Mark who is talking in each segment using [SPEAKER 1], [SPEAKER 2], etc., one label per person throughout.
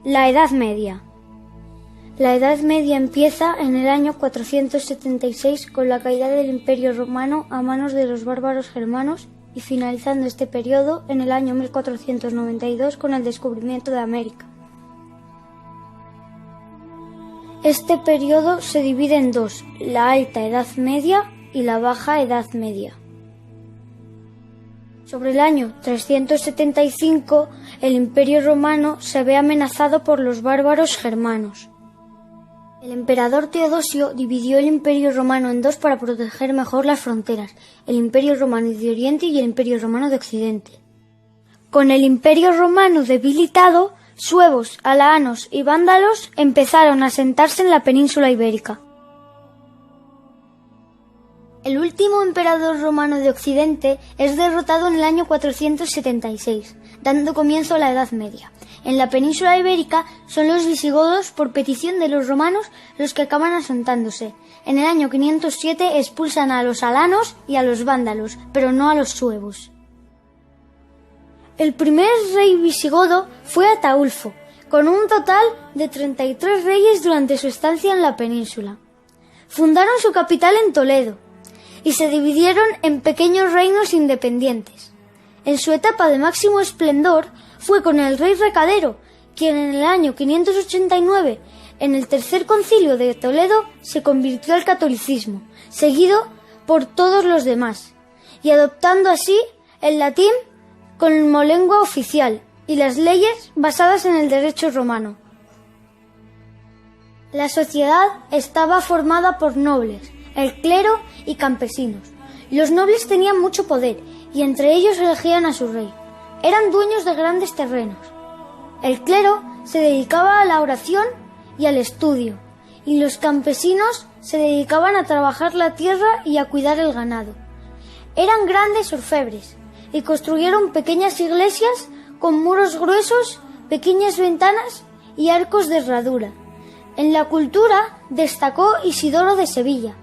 [SPEAKER 1] La Edad Media. La Edad Media empieza en el año 476 con la caída del Imperio Romano a manos de los bárbaros germanos y finalizando este periodo en el año 1492 con el descubrimiento de América. Este periodo se divide en dos, la Alta Edad Media y la Baja Edad Media. Sobre el año 375, el Imperio Romano se ve amenazado por los bárbaros germanos. El emperador Teodosio dividió el Imperio Romano en dos para proteger mejor las fronteras, el Imperio Romano de Oriente y el Imperio Romano de Occidente. Con el Imperio Romano debilitado, suevos, alaanos y vándalos empezaron a asentarse en la península ibérica. El último emperador romano de Occidente es derrotado en el año 476, dando comienzo a la Edad Media. En la península ibérica son los visigodos, por petición de los romanos, los que acaban asentándose. En el año 507 expulsan a los alanos y a los vándalos, pero no a los suevos. El primer rey visigodo fue Ataulfo, con un total de 33 reyes durante su estancia en la península. Fundaron su capital en Toledo y se dividieron en pequeños reinos independientes. En su etapa de máximo esplendor fue con el rey Recadero, quien en el año 589, en el tercer concilio de Toledo, se convirtió al catolicismo, seguido por todos los demás, y adoptando así el latín como lengua oficial y las leyes basadas en el derecho romano. La sociedad estaba formada por nobles, el clero y campesinos. Los nobles tenían mucho poder y entre ellos elegían a su rey. Eran dueños de grandes terrenos. El clero se dedicaba a la oración y al estudio, y los campesinos se dedicaban a trabajar la tierra y a cuidar el ganado. Eran grandes orfebres y construyeron pequeñas iglesias con muros gruesos, pequeñas ventanas y arcos de herradura. En la cultura destacó Isidoro de Sevilla.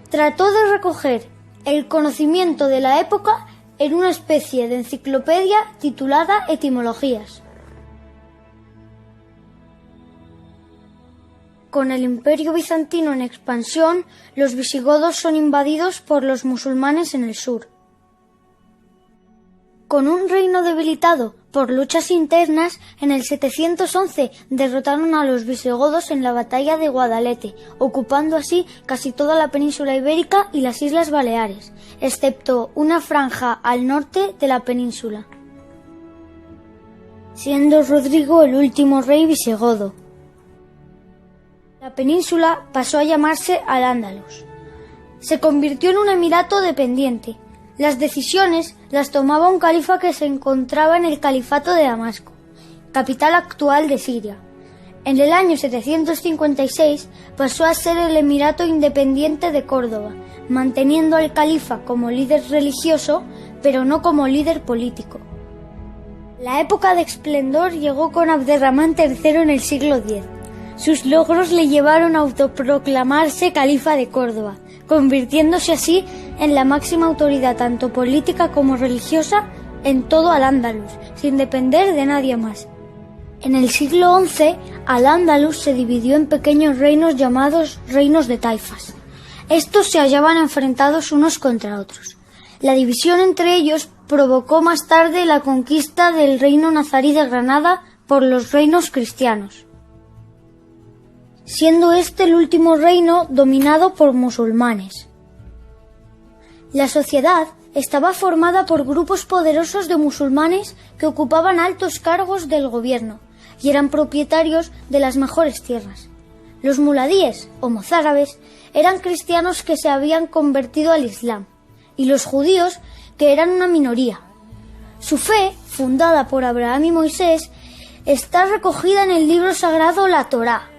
[SPEAKER 1] Trató de recoger el conocimiento de la época en una especie de enciclopedia titulada Etimologías. Con el Imperio Bizantino en expansión, los visigodos son invadidos por los musulmanes en el sur. Con un reino debilitado por luchas internas, en el 711 derrotaron a los visigodos en la batalla de Guadalete, ocupando así casi toda la península ibérica y las Islas Baleares, excepto una franja al norte de la península, siendo Rodrigo el último rey visigodo. La península pasó a llamarse Al-Ándalus. Se convirtió en un emirato dependiente. Las decisiones las tomaba un califa que se encontraba en el califato de Damasco, capital actual de Siria. En el año 756 pasó a ser el emirato independiente de Córdoba, manteniendo al califa como líder religioso, pero no como líder político. La época de esplendor llegó con Abderramán III en el siglo X. Sus logros le llevaron a autoproclamarse califa de Córdoba, convirtiéndose así en la máxima autoridad tanto política como religiosa en todo Al-Ándalus, sin depender de nadie más. En el siglo XI, Al-Ándalus se dividió en pequeños reinos llamados reinos de taifas. Estos se hallaban enfrentados unos contra otros. La división entre ellos provocó más tarde la conquista del reino nazarí de Granada por los reinos cristianos, siendo este el último reino dominado por musulmanes. La sociedad estaba formada por grupos poderosos de musulmanes que ocupaban altos cargos del gobierno y eran propietarios de las mejores tierras. Los muladíes o mozárabes eran cristianos que se habían convertido al Islam, y los judíos, que eran una minoría. Su fe, fundada por Abraham y Moisés, está recogida en el libro sagrado la Torá.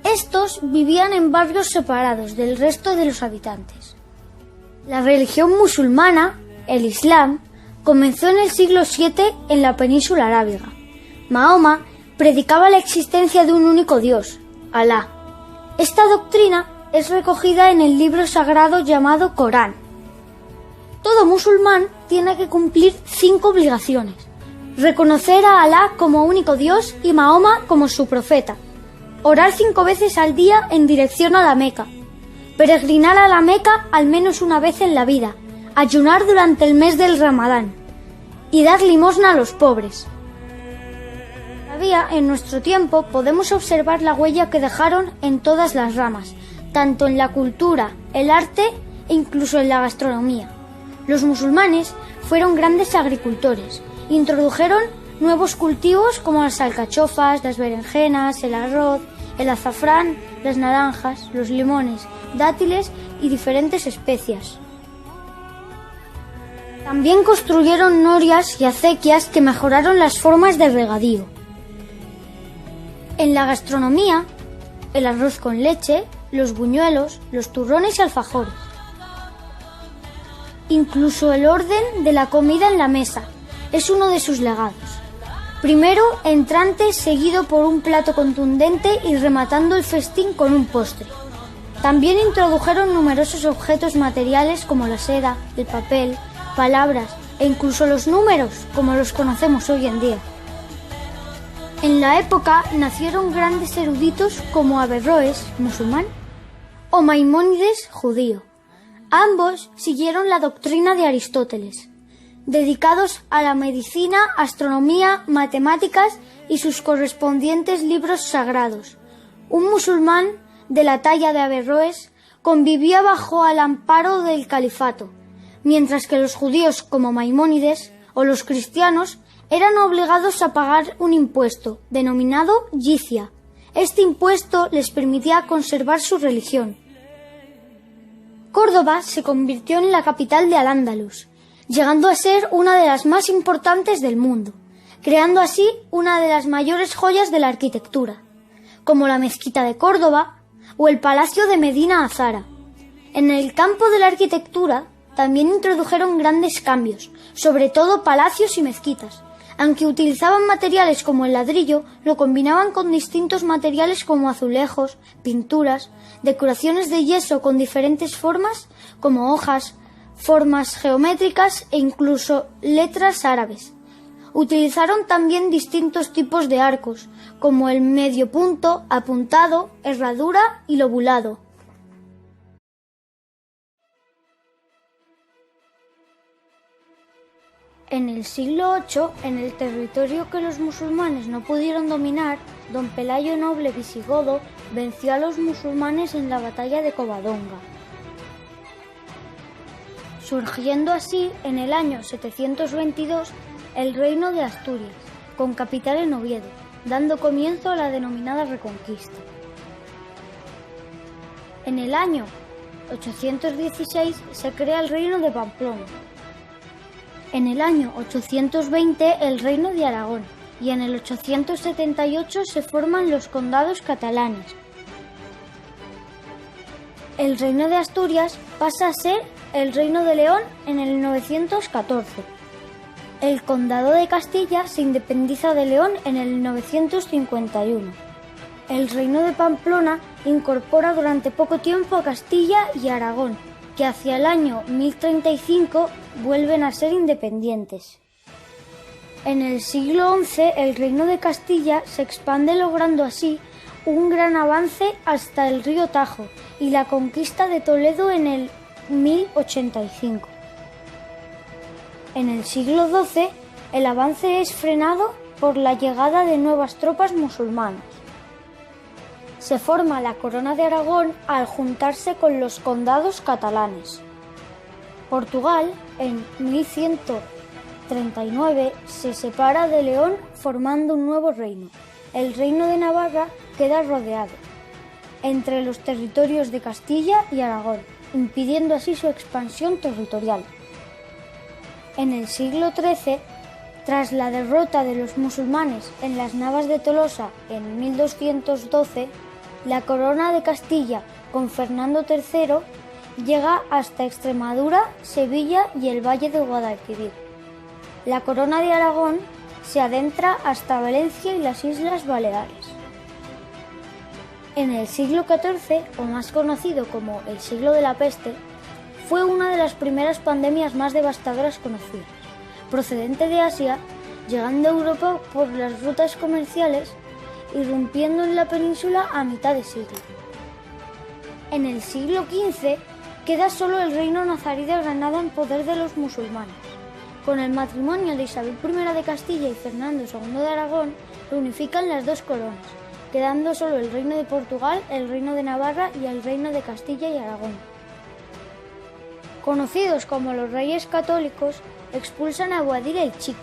[SPEAKER 1] Estos vivían en barrios separados del resto de los habitantes. La religión musulmana, el Islam, comenzó en el siglo VII en la península arábiga. Mahoma predicaba la existencia de un único Dios, Alá. Esta doctrina es recogida en el libro sagrado llamado Corán. Todo musulmán tiene que cumplir 5 obligaciones: reconocer a Alá como único Dios y Mahoma como su profeta, orar 5 veces al día en dirección a la Meca, peregrinar a la Meca al menos una vez en la vida, ayunar durante el mes del Ramadán y dar limosna a los pobres. Todavía en nuestro tiempo podemos observar la huella que dejaron en todas las ramas, tanto en la cultura, el arte e incluso en la gastronomía. Los musulmanes fueron grandes agricultores, introdujeron nuevos cultivos como las alcachofas, las berenjenas, el arroz, el azafrán, las naranjas, los limones, dátiles y diferentes especias. También construyeron norias y acequias que mejoraron las formas de regadío. En la gastronomía, el arroz con leche, los buñuelos, los turrones y alfajores. Incluso el orden de la comida en la mesa es uno de sus legados. Primero, entrante seguido por un plato contundente y rematando el festín con un postre. También introdujeron numerosos objetos materiales como la seda, el papel, palabras e incluso los números como los conocemos hoy en día. En la época nacieron grandes eruditos como Averroes, musulmán, o Maimónides, judío. Ambos siguieron la doctrina de Aristóteles, dedicados a la medicina, astronomía, matemáticas y sus correspondientes libros sagrados. Un musulmán de la talla de Averroes convivía bajo el amparo del califato, mientras que los judíos como Maimónides o los cristianos eran obligados a pagar un impuesto denominado yizia. Este impuesto les permitía conservar su religión. Córdoba se convirtió en la capital de Al-Ándalus, llegando a ser una de las más importantes del mundo, creando así una de las mayores joyas de la arquitectura, como la Mezquita de Córdoba o el Palacio de Medina Azara. En el campo de la arquitectura también introdujeron grandes cambios, sobre todo palacios y mezquitas. Aunque utilizaban materiales como el ladrillo, lo combinaban con distintos materiales como azulejos, pinturas, decoraciones de yeso con diferentes formas, como hojas, formas geométricas e incluso letras árabes. Utilizaron también distintos tipos de arcos, como el medio punto, apuntado, herradura y lobulado. En el siglo VIII, en el territorio que los musulmanes no pudieron dominar, don Pelayo Noble visigodo venció a los musulmanes en la batalla de Covadonga, surgiendo así en el año 722 el reino de Asturias, con capital en Oviedo, dando comienzo a la denominada Reconquista. En el año 816 se crea el reino de Pamplona. En el año 820 el reino de Aragón y en el 878 se forman los condados catalanes. El reino de Asturias pasa a ser el reino de León en el 914. El condado de Castilla se independiza de León en el 951. El reino de Pamplona incorpora durante poco tiempo a Castilla y Aragón, que hacia el año 1035 vuelven a ser independientes. En el siglo XI el reino de Castilla se expande logrando así un gran avance hasta el río Tajo y la conquista de Toledo en el 1085. En el siglo XII el avance es frenado por la llegada de nuevas tropas musulmanas. Se forma la Corona de Aragón al juntarse con los condados catalanes. Portugal, en 1139, se separa de León formando un nuevo reino. El reino de Navarra queda rodeado entre los territorios de Castilla y Aragón, impidiendo así su expansión territorial. En el siglo XIII, tras la derrota de los musulmanes en las Navas de Tolosa en 1212, la Corona de Castilla, con Fernando III, llega hasta Extremadura, Sevilla y el Valle de Guadalquivir. La Corona de Aragón se adentra hasta Valencia y las Islas Baleares. En el siglo XIV, o más conocido como el siglo de la peste, fue una de las primeras pandemias más devastadoras conocidas. Procedente de Asia, llegando a Europa por las rutas comerciales, irrumpiendo en la península a mitad de siglo. En el siglo XV queda solo el reino nazarí de Granada en poder de los musulmanes. Con el matrimonio de Isabel I de Castilla y Fernando II de Aragón, reunifican las dos coronas, quedando solo el reino de Portugal, el reino de Navarra y el reino de Castilla y Aragón. Conocidos como los Reyes Católicos, expulsan a Boabdil el Chico,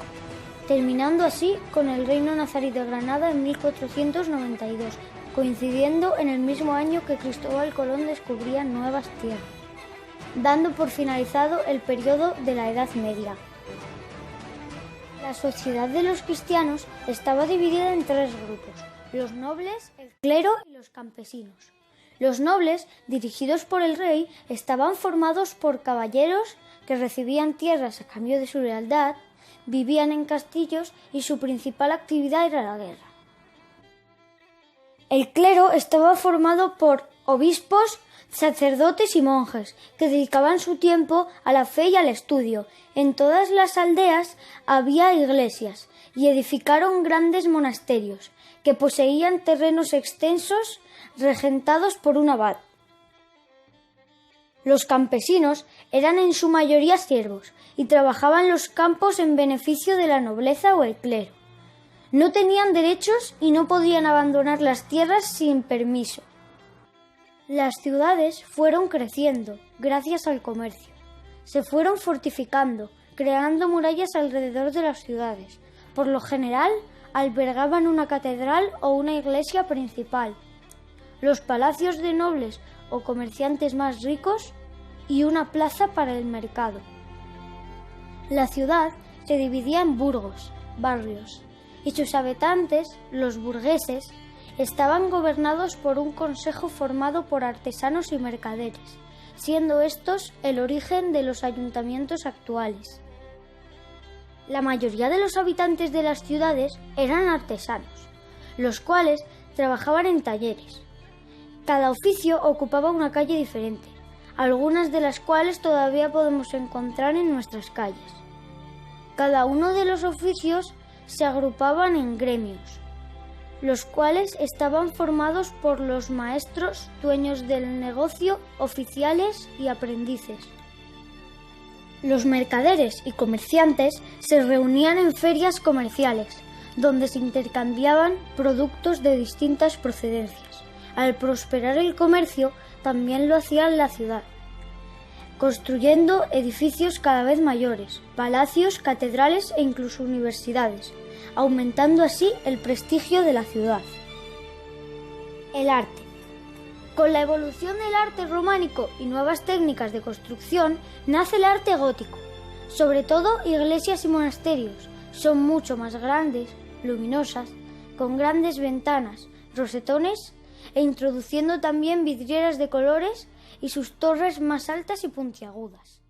[SPEAKER 1] terminando así con el reino nazarí de Granada en 1492, coincidiendo en el mismo año que Cristóbal Colón descubría nuevas tierras, dando por finalizado el periodo de la Edad Media. La sociedad de los cristianos estaba dividida en tres grupos: los nobles, el clero y los campesinos. Los nobles, dirigidos por el rey, estaban formados por caballeros que recibían tierras a cambio de su lealtad, vivían en castillos y su principal actividad era la guerra. El clero estaba formado por obispos, sacerdotes y monjes, que dedicaban su tiempo a la fe y al estudio. En todas las aldeas había iglesias y edificaron grandes monasterios, que poseían terrenos extensos regentados por un abad. Los campesinos eran en su mayoría siervos y trabajaban los campos en beneficio de la nobleza o el clero. No tenían derechos y no podían abandonar las tierras sin permiso. Las ciudades fueron creciendo gracias al comercio. Se fueron fortificando, creando murallas alrededor de las ciudades. Por lo general, albergaban una catedral o una iglesia principal, los palacios de nobles o comerciantes más ricos y una plaza para el mercado. La ciudad se dividía en burgos, barrios, y sus habitantes, los burgueses, estaban gobernados por un consejo formado por artesanos y mercaderes, siendo estos el origen de los ayuntamientos actuales. La mayoría de los habitantes de las ciudades eran artesanos, los cuales trabajaban en talleres. Cada oficio ocupaba una calle diferente, algunas de las cuales todavía podemos encontrar en nuestras calles. Cada uno de los oficios se agrupaban en gremios, los cuales estaban formados por los maestros, dueños del negocio, oficiales y aprendices. Los mercaderes y comerciantes se reunían en ferias comerciales, donde se intercambiaban productos de distintas procedencias. Al prosperar el comercio, también lo hacía la ciudad, construyendo edificios cada vez mayores, palacios, catedrales e incluso universidades, aumentando así el prestigio de la ciudad. El arte. Con la evolución del arte románico y nuevas técnicas de construcción, nace el arte gótico. Sobre todo, iglesias y monasterios son mucho más grandes, luminosas, con grandes ventanas, rosetones e introduciendo también vidrieras de colores y sus torres más altas y puntiagudas.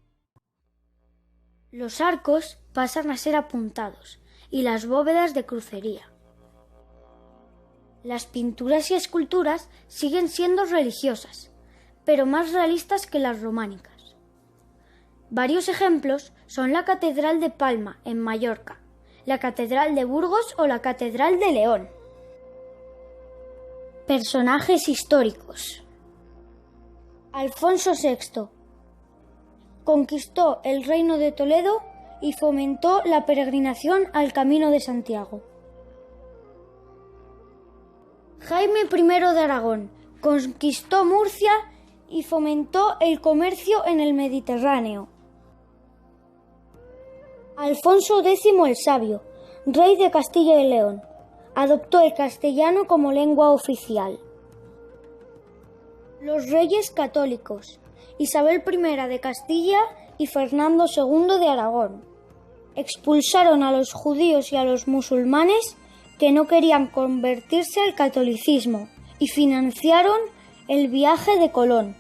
[SPEAKER 1] Los arcos pasan a ser apuntados y las bóvedas de crucería. Las pinturas y esculturas siguen siendo religiosas, pero más realistas que las románicas. Varios ejemplos son la Catedral de Palma, en Mallorca, la Catedral de Burgos o la Catedral de León. Personajes históricos. Alfonso VI conquistó el reino de Toledo y fomentó la peregrinación al Camino de Santiago. Jaime I de Aragón conquistó Murcia y fomentó el comercio en el Mediterráneo. Alfonso X el Sabio, rey de Castilla y León, adoptó el castellano como lengua oficial. Los reyes católicos, Isabel I de Castilla y Fernando II de Aragón, expulsaron a los judíos y a los musulmanes que no querían convertirse al catolicismo y financiaron el viaje de Colón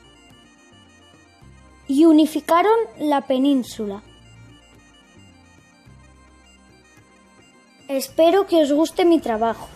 [SPEAKER 1] y unificaron la península. Espero que os guste mi trabajo.